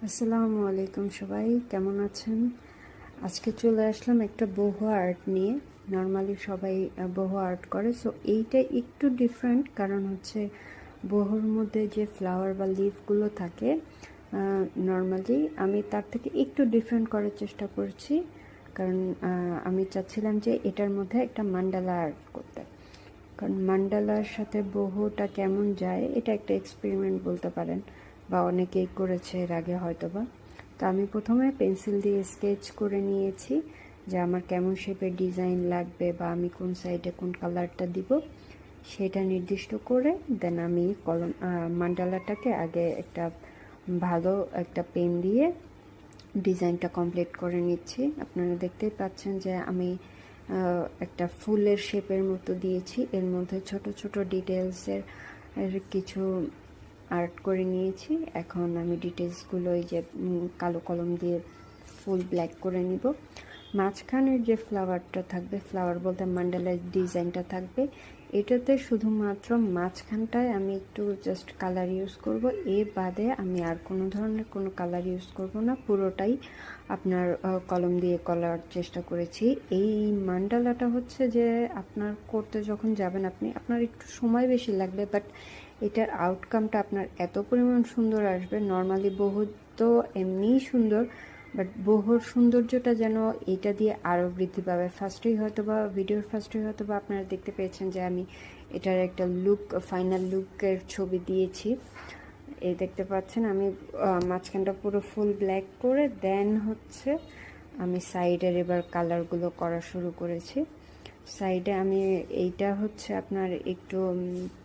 আসসালামু আলাইকুম, সবাই কেমন আছেন? আজকে চলে আসলাম একটা বহু আর্ট নিয়ে। নর্মালি সবাই বহু আর্ট করে, সো এইটা একটু ডিফারেন্ট। কারণ হচ্ছে বহুর মধ্যে যে ফ্লাওয়ার বা লিফগুলো থাকে, নর্মালি আমি তার থেকে একটু ডিফারেন্ট করার চেষ্টা করছি। কারণ আমি চাচ্ছিলাম যে এটার মধ্যে একটা মান্ডালা আর্ট করতে। কারণ মান্ডালার সাথে বহুটা কেমন যায়, এটা একটা এক্সপেরিমেন্ট বলতে পারেন, বা অনেকেই করেছে এর আগে হয়তোবা। তো আমি প্রথমে পেন্সিল দিয়ে স্কেচ করে নিয়েছি যে আমার কেমন শেপের ডিজাইন লাগবে বা আমি কোন সাইডে কোন কালারটা দিব সেটা নির্দিষ্ট করে দেন আমি মান্ডালাটাকে আগে একটা ভালো একটা পেন দিয়ে ডিজাইনটা কমপ্লিট করে নিচ্ছি। আপনারা দেখতেই পাচ্ছেন যে আমি একটা ফুলের শেপের মতো দিয়েছি, এর মধ্যে ছোট ছোট ডিটেলসের কিছু আর্ট করে নিয়েছি। এখন আমি ডিটেলসগুলো এই যে কালো কলম দিয়ে ফুল ব্ল্যাক করে নিব। মাঝখানের যে ফ্লাওয়ারটা থাকবে, ফ্লাওয়ার বলতে মান্ডালার ডিজাইনটা থাকবে, এটাতে শুধুমাত্র মাঝখানটায় আমি একটু জাস্ট কালার ইউজ করব। এর বাদে আমি আর কোনো ধরনের কোনো কালার ইউজ করব না, পুরোটাই আপনার কলম দিয়ে করার চেষ্টা করেছি। এই মান্ডালাটা হচ্ছে যে আপনার করতে যখন যাবেন আপনার একটু সময় বেশি লাগবে, বাট এটার আউটকামটা আপনার এত পরিমাণ সুন্দর আসবে। নর্মালি বহু তো এমনিই সুন্দর, বাট বহুর সৌন্দর্যটা যেন এটা দিয়ে আরও বৃদ্ধি পাবে। ভিডিওর ফার্স্টেই হয়তো বা আপনারা দেখতে পেয়েছেন যে আমি এটার একটা ফাইনাল লুকের ছবি দিয়েছি। এই দেখতে পাচ্ছেন আমি মাঝখানটা পুরো ফুল ব্ল্যাক করে দেন হচ্ছে আমি সাইডের এবার কালারগুলো করা শুরু করেছি। সাইডে আমি এইটা হচ্ছে আপনার একটু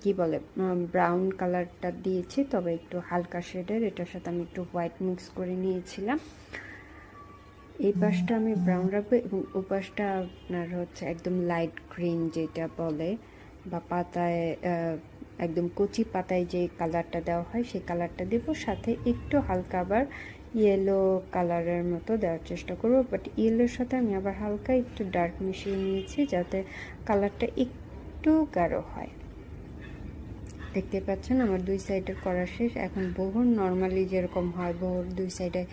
কি বলে ব্রাউন কালারটা দিয়েছি, তবে একটু হালকা শেডের। এটার সাথে আমি একটু হোয়াইট মিক্স করে নিয়েছিলাম। এই পাশটা আমি ব্রাউন রাখবো এবং ওই পাশটা আপনার হচ্ছে একদম লাইট গ্রিন যেটা বলে, বা পাতায় একদম কচি পাতায় যে কালারটা দেওয়া হয় সেই কালারটা দেবো। সাথে একটু হালকা আবার ইয়েলো কালারের মতো দেওয়ার চেষ্টা করব, বাট ইয়েলোর সাথে আমি আবার হালকা একটু ডার্ক মিশিয়ে নিয়েছি যাতে কালারটা একটু গাঢ় হয়। দেখতে পাচ্ছেন আমার দুই সাইডের করা শেষ। এখন বহুর নর্মালি যেরকম হয়, বহুর দুই সাইডে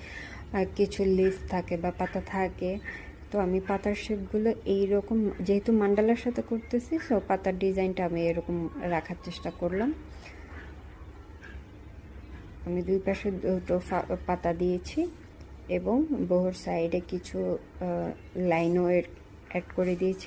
কিছু লিফ থাকে বা পাতা থাকে, তো আমি পাতার শেপগুলো এইরকম, যেহেতু মান্ডালার সাথে করতেছি, সো পাতার ডিজাইনটা আমি এরকম রাখার চেষ্টা করলাম। আমি দুই পাশে দুটো পাতা দিয়েছি এবং বহুর সাইডে কিছু লাইনও অ্যাড করে দিয়েছি।